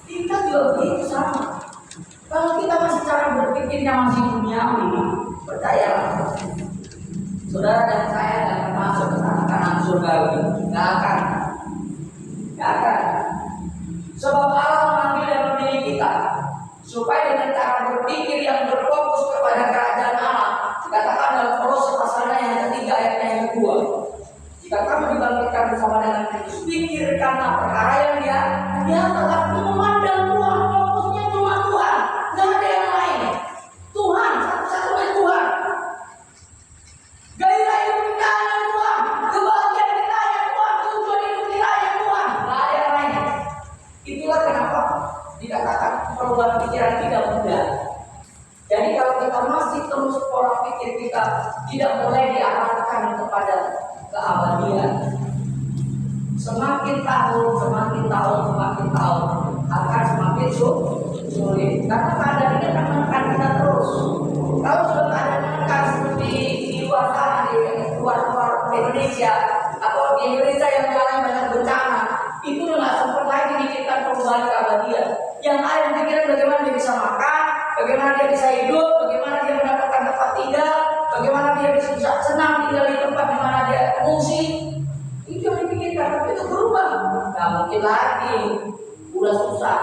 Kita juga begitu sama. Kalau kita masih cara berpikirnya masih duniawi, percayalah, saudara dan saya tidak akan masuk ke tanah Kanaan surgawi. Nggak akan. Sebab Allah memanggil dan memilih kita supaya dengan cara berpikir yang berfokus kepada kerajaan Allah. Dikatakan dalam Kolose pasalnya yang ketiga ayatnya yang kedua, jika kamu dibangkitkan bersama dengan Kristus, pikirkanlah perkara yang dia tetap memandang Tuhan, fokusnya cuma Tuhan, nggak ada yang lain. Tuhan, satu-satunya Tuhan. Gairah hidup kita hanya Tuhan, kebahagiaan kita hanya Tuhan, tujuan hidup kita hanya Tuhan, nggak ada yang lain. Itulah kenapa dikatakan perubahan pikiran tidak mudah. Jadi kalau kita masih terus pola pikir kita tidak boleh diarahkan kepada keabadian, semakin tahun akan semakin sulit. Karena keadaan ini akan menekan kita terus. Kalau sudah keadaan menekan seperti di luar sana, di luar Indonesia, atau di Indonesia yang mengalami banyak bencana, itu nggak sempat lagi memikirkan perubahan keabadian. Yang ada pikiran bagaimana dia bisa makan, bagaimana dia bisa hidup, bagaimana dia mendapatkan tempat tinggal, bagaimana dia bisa senang tinggal di tempat di mana dia mengungsi. Itu yang dipikirkan, tapi itu berubah. Nggak mungkin lagi, udah susah.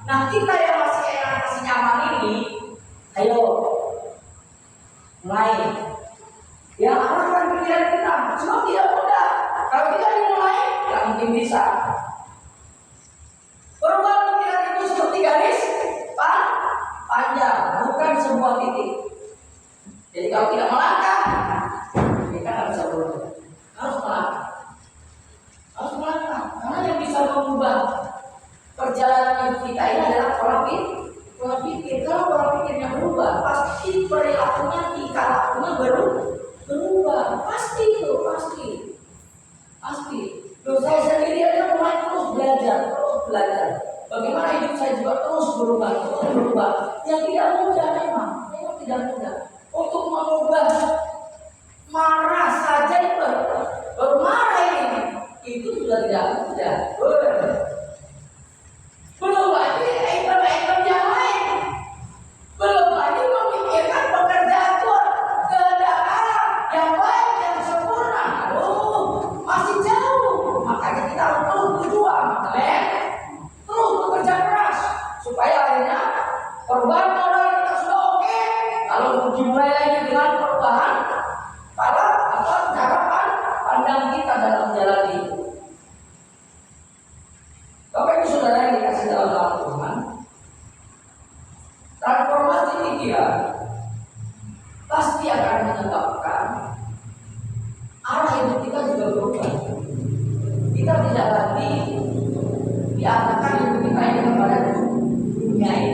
Nah kita yang masih enak, masih nyaman ini, ayo mulai. Yang arahkan pikiran kita, cuma tidak mudah. Kalau kita dimulai, nggak mungkin bisa. Perubahan pikiran itu seperti garis panjang, bukan sebuah titik. Jadi kalau tidak melangkah, kita nggak bisa berubah. Harus melangkah. Karena yang bisa mengubah perjalanan hidup kita ini adalah pola pikir. Kalau pola pikirnya berubah, pasti perilakunya, tingkah lakunya berubah. Pasti. Loh, saya sendiri aja mulai terus belajar. Bagaimana hidup saya juga terus berubah. Yang tidak mudah memang tidak mudah. Untuk mengubah marah saja bermarah ini, itu sudah tidak mudah. Belum lagi item-item yang lain. Belum lagi memikirkan pekerjaan Tuhan, kehendak Allah yang baik, yang sempurna. Masih jauh. Makanya kita harus terus berjuang, terus bekerja keras supaya akhirnya perubahan moral kita sudah oke. Kalau dimulai lagi dengan perubahan cara pandang kita dalam menjalani itu. Bapak Ibu Saudara yang dikasih dalam nama Tuhan, transformasi pikiran pasti akan menyebabkan arah hidup kita juga berubah. Kita tidak lagi diarahkan hidup kita ini kepada dunia ini,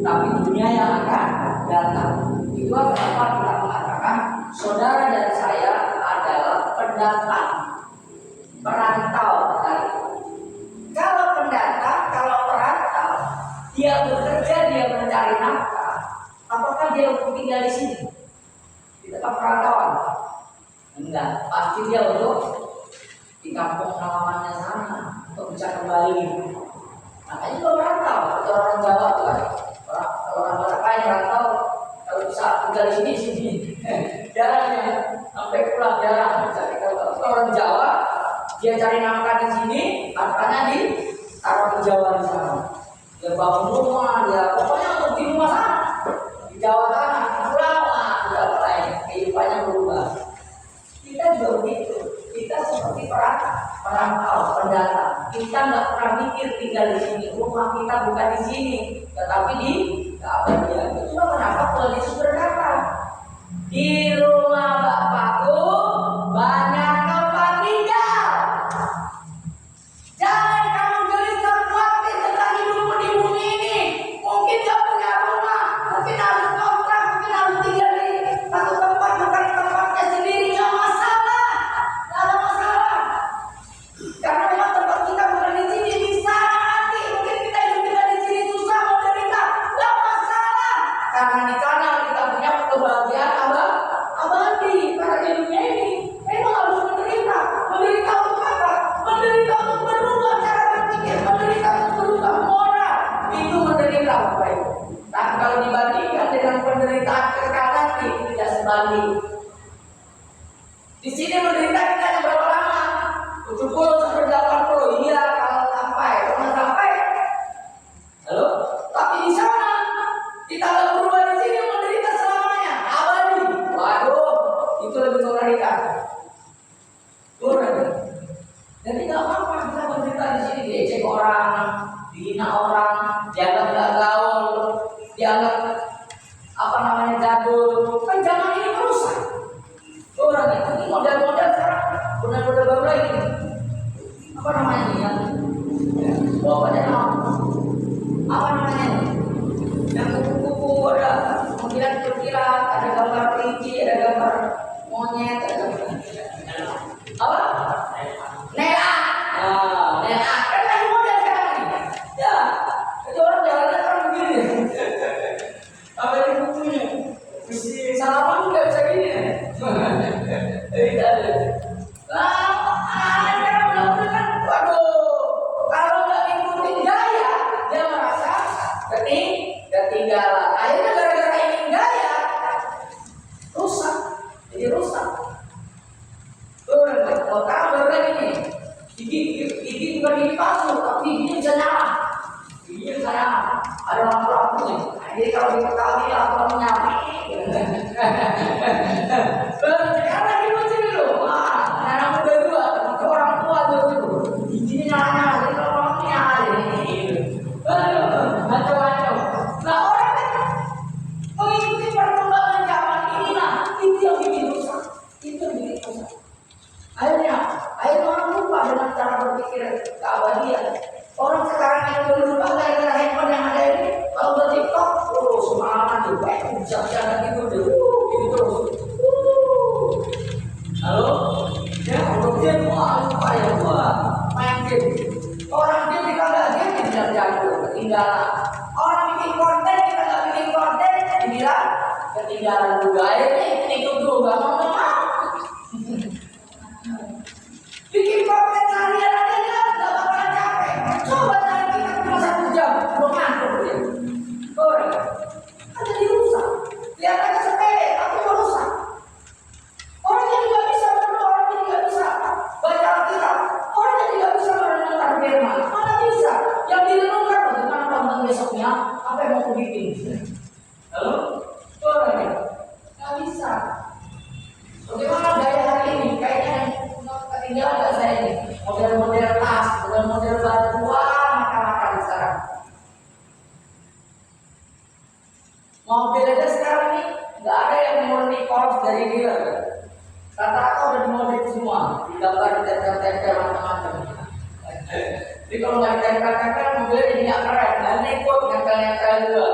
tapi dunia yang akan datang. Itulah kenapa kita mengatakan saudara dan saya adalah pendatang, perantau dari. Kalau pendatang, kalau perantau, dia bekerja, dia mencari nafkah. Apakah dia untuk tinggal di sini di tempat perantauan? Enggak, pasti dia untuk di kampung halamannya sana untuk bisa kembali. Makanya juga merantau. Kalau orang Jawa tuh kan, orang Batak yang merantau, kalau bisa tinggal di sini, jarang ya, sampai pulang jarang. Kalau orang Jawa, dia cari nafkah di sini, nafkahnya di taruh di Jawa di sana. Dia bangun rumah, dia pokoknya untuk di rumah sana, di Jawa sana, pulang lah, sudah mulai kehidupannya berubah. Kita juga begitu. Kita seperti perantau, pendatang. Kita nggak pernah mikir tinggal di sini. Rumah kita bukan di sini, tetapi di keabadian. Itulah kenapa Tuhan Yesus berkata, di rumah Bapakku banyak tempat tinggal. Jangan kamu gelisah khawatir tentang hidupmu di bumi ini. Mungkin gak punya rumah, mungkin harus kontrak, mungkin harus tinggal di satu tempat bukan tempatnya sendiri. Nggak masalah. Karena memang tempat kita bukan di sini, bisa nanti mungkin kita hidup kita di sini susah menderita, nggak masalah. Karena di sana kita punya kebahagiaan abadi. Karena di dunia ini memang dihina orang, dianggap nggak gaul, dianggap jadul. Kan zaman ini merusak. Orang itu model-model sekarang, model-model baru lagi. Pokoknya yang kupu-kupu ada mengkilat-kilat, ada gambar kelinci, ada gambar monyet, ada gambar apa? Nela. Nela kan lagi model sekarang ini. Ya, itu orang jalannya kan begini. Apa ini bukunya? Mesti salaman nggak bisa gini. Tidak ada. Ketinggalan. Akhirnya gara-gara ingin gaya rusak, jadi rusak. Mau kabar lagi nih, gigi bukan gigi palsu, tapi giginya bisa nyala. Giginya bisa nyala. Ada lampu-lampunya. Jadi kalau diketahui lampu nyala. Sekarang lagi lucu dulu. Anak muda dua, orang tua dulu. Giginya nyala-nyala, jadi kalau lampu nyala. Macam-macam. Nah orang kan mengikuti perkembangan zaman inilah, itu yang bikin rusak, Akhirnya orang lupa dengan cara berpikir keabadian. Orang sekarang yang berubah gara-gara handphone yang ada ini, kalau udah TikTok, semangat tuh, bisa gitu deh, gitu terus. Halo, ya kalau dia lupa ya main game. Orang dia tidak game tidak jago, ketinggalan. Orang bikin konten kita nggak bikin konten, dibilang ketinggalan juga. Akhirnya ikut juga mau. Bikin konten harian aja nggak bakalan capek. Coba tanya kita cuma 1 jam, belum ngantuk dia. Orang kan jadi rusak. Kelihatannya sepele, tapi merusak. Orang yang nggak bisa berdoa, orang yang nggak bisa baca Alkitab, orang yang nggak bisa merenungkan firman, mana bisa? Yang direnungkan bagaimana tonton besoknya, apa yang mau bikin? Halo, orang ya nggak bisa. Bagaimana gaya hari ini? Kayaknya ketinggalan nggak saya ini? Model-model tas, model-model baju, makan-makan sekarang. Mobil aja sekarang ini nggak ada yang murni polos dari dealer. Rata-rata udah dimodif semua, digambar, ditempel-tempel macam-macam. Jadi kalau nggak ditempel-tempel, mobilnya jadi nggak keren. Dan ikut nempel-nempel juga,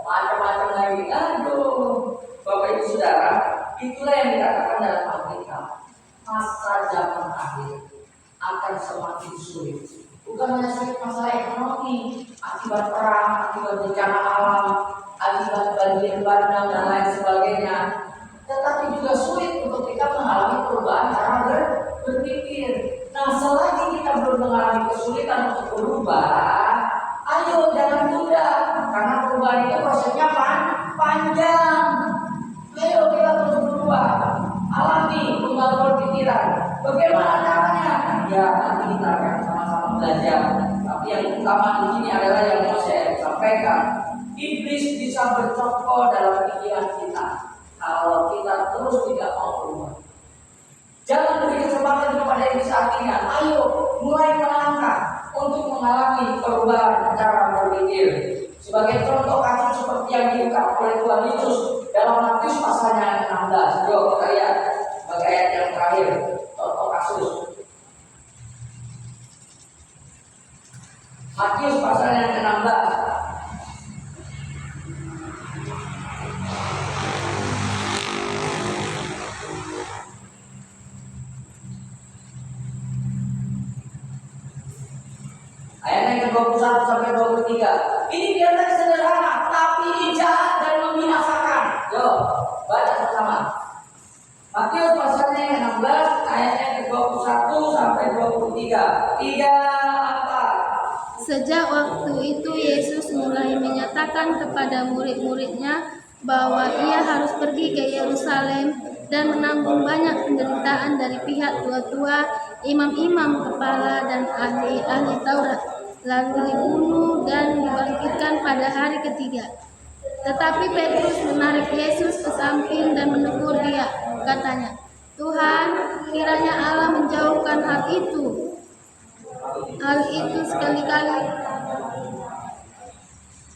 macam-macam lagi. Aduh, Bapak Ibu Saudara, itulah yang dikatakan dalam Alkitab. Masa zaman akhir akan semakin sulit. Bukan hanya sulit masalah ekonomi, akibat perang, akibat bencana alam, akibat banjir bandang dan lain sebagainya. Tetapi juga sulit untuk kita mengalami perubahan cara berpikir. Nah, selagi kita belum mengalami kesulitan untuk berubah, ayo jangan tunda, karena perubahan itu prosesnya panjang. Ayo kita terus berubah, alami pembaruan pikiran. Bagaimana caranya? Ya nanti kita akan sama-sama belajar. Tapi yang utama di sini adalah yang mau saya sampaikan. Iblis bisa bercokol dalam pikiran kita kalau kita terus tidak mau berubah. Jangan beri kesempatan kepada iblis artinya. Ayo mulai melangkah untuk mengalami perubahan cara berpikir. Sebagai contoh kasus seperti yang diungkap oleh Tuhan Yesus dalam Matius pasalnya 16. Yuk kita lihat sebagai ayat yang terakhir. Contoh kasus Matius pasalnya 16. Ayat yang ke-21 sampai 23. Ini kelihatannya sederhana, tapi ini jahat dan membinasakan. Yo, baca bersama. Matius pasalnya yang 16, ayatnya ke-21 sampai 23. 3, 4. Sejak waktu itu Yesus mulai menyatakan kepada murid-muridnya bahwa ia harus pergi ke Yerusalem dan menanggung banyak penderitaan dari pihak tua-tua, imam-imam kepala dan ahli-ahli Taurat, lalu dibunuh dan dibangkitkan pada hari ketiga. Tetapi Petrus menarik Yesus ke samping dan menegur dia, katanya, "Tuhan, kiranya Allah menjauhkan hal itu sekali-kali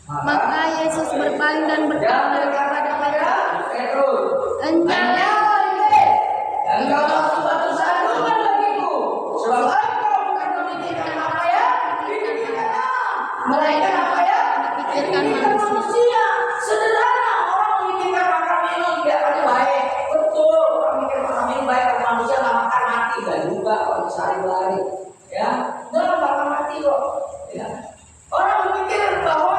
Maka Yesus berpaling dan berkata kepada Petrus, Enjang, engkau masuk batu sandungan bagiku, sebab engkau bukan memikirkan apa ya dipikirkan Allah, melainkan apa ya pikirkan dipikirkan manusia. Sederhana, orang memikirkan makan minum tidak akan baik. Betul, orang mikir makan minum baik, kalau manusia nggak makan mati, nggak juga kalau sehari-hari, ya, nggak bakal mati kok. Ya. Orang berpikir bahwa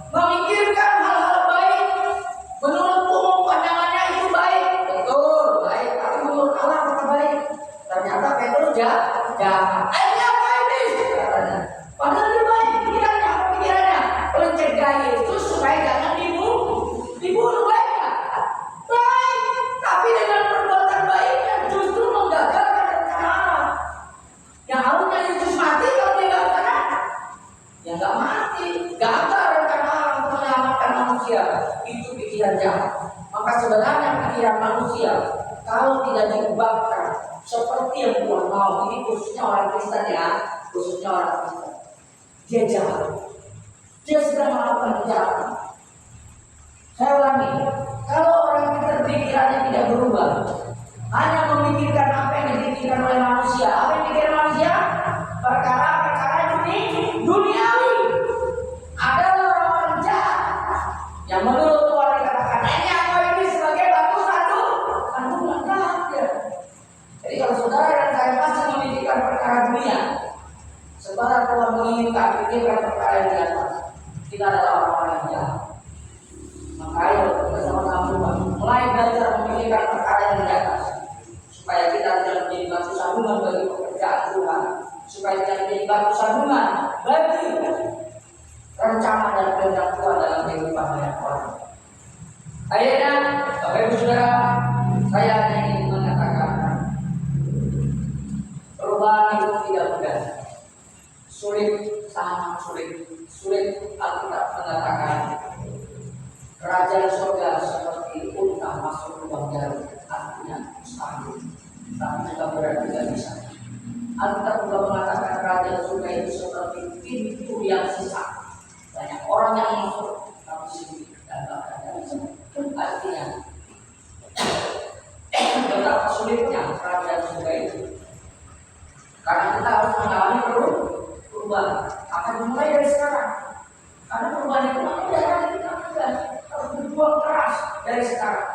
memikirkan hal-hal baik menurut umum pandangannya itu baik, betul baik, tapi menurut Allah apa baik? Ternyata Petrus jahat. Akhirnya apa ini? Katanya. Padahal dia baik pikirannya, apa pikirannya? Mencegah Yesus supaya jangan dibunuh baik nggak? Baik, tapi dengan perbuatan baiknya justru menggagalkan rencana Allah. Yang harusnya Yesus mati kalau dia nggak rencana, ya nggak mati, gagal rencana Allah untuk menyelamatkan manusia. Itu pikiran jahat. Maka sebenarnya pikiran manusia kalau tidak diubahkan seperti yang Tuhan mau, ini khususnya orang Kristen ya, khususnya orang Kristen, dia jahat, dia sedang melakukan kejahatan. Saya ulangi, kalau orang Kristen pikirannya tidak berubah, hanya memikirkan apa yang dipikirkan oleh manusia. Apa yang dipikirkan manusia? Perkara-perkara duniawi. Ada orang-orang jahat yang menurut Tuhan dikatakan ini apa ini sebagai batu sandungan ya. Jadi kalau saudara dan saya masih memikirkan perkara dunia, sebenarnya Tuhan menginginkan pikirkan perkara yang di atas. Kita adalah orang-orang yang jahat. Maka ayo kita sama-sama mulai belajar memikirkan perkara yang di atas, supaya kita tidak menjadi batu sandungan bagi pekerjaan Tuhan, supaya kita menjadi batu sandungan bagi rencana dan kehendak Tuhan dalam kehidupan banyak orang. Akhirnya, Bapak Ibu Saudara, saya ingin mengatakan perubahan itu tidak mudah, sulit, sangat sulit. Alkitab mengatakan kerajaan surga seperti unta masuk lubang jarum, artinya mustahil, tapi juga berarti tidak bisa. Alkitab juga mengatakan kerajaan surga itu seperti pintu yang sisa. Banyak orang yang masuk tapi sedikit dan bahkan tidak bisa. Artinya betapa sulitnya kerajaan surga itu. Karena kita harus mengalami perubahan. Akan dimulai dari sekarang. Karena perubahan itu tidak ada di kita, harus berjuang keras dari sekarang.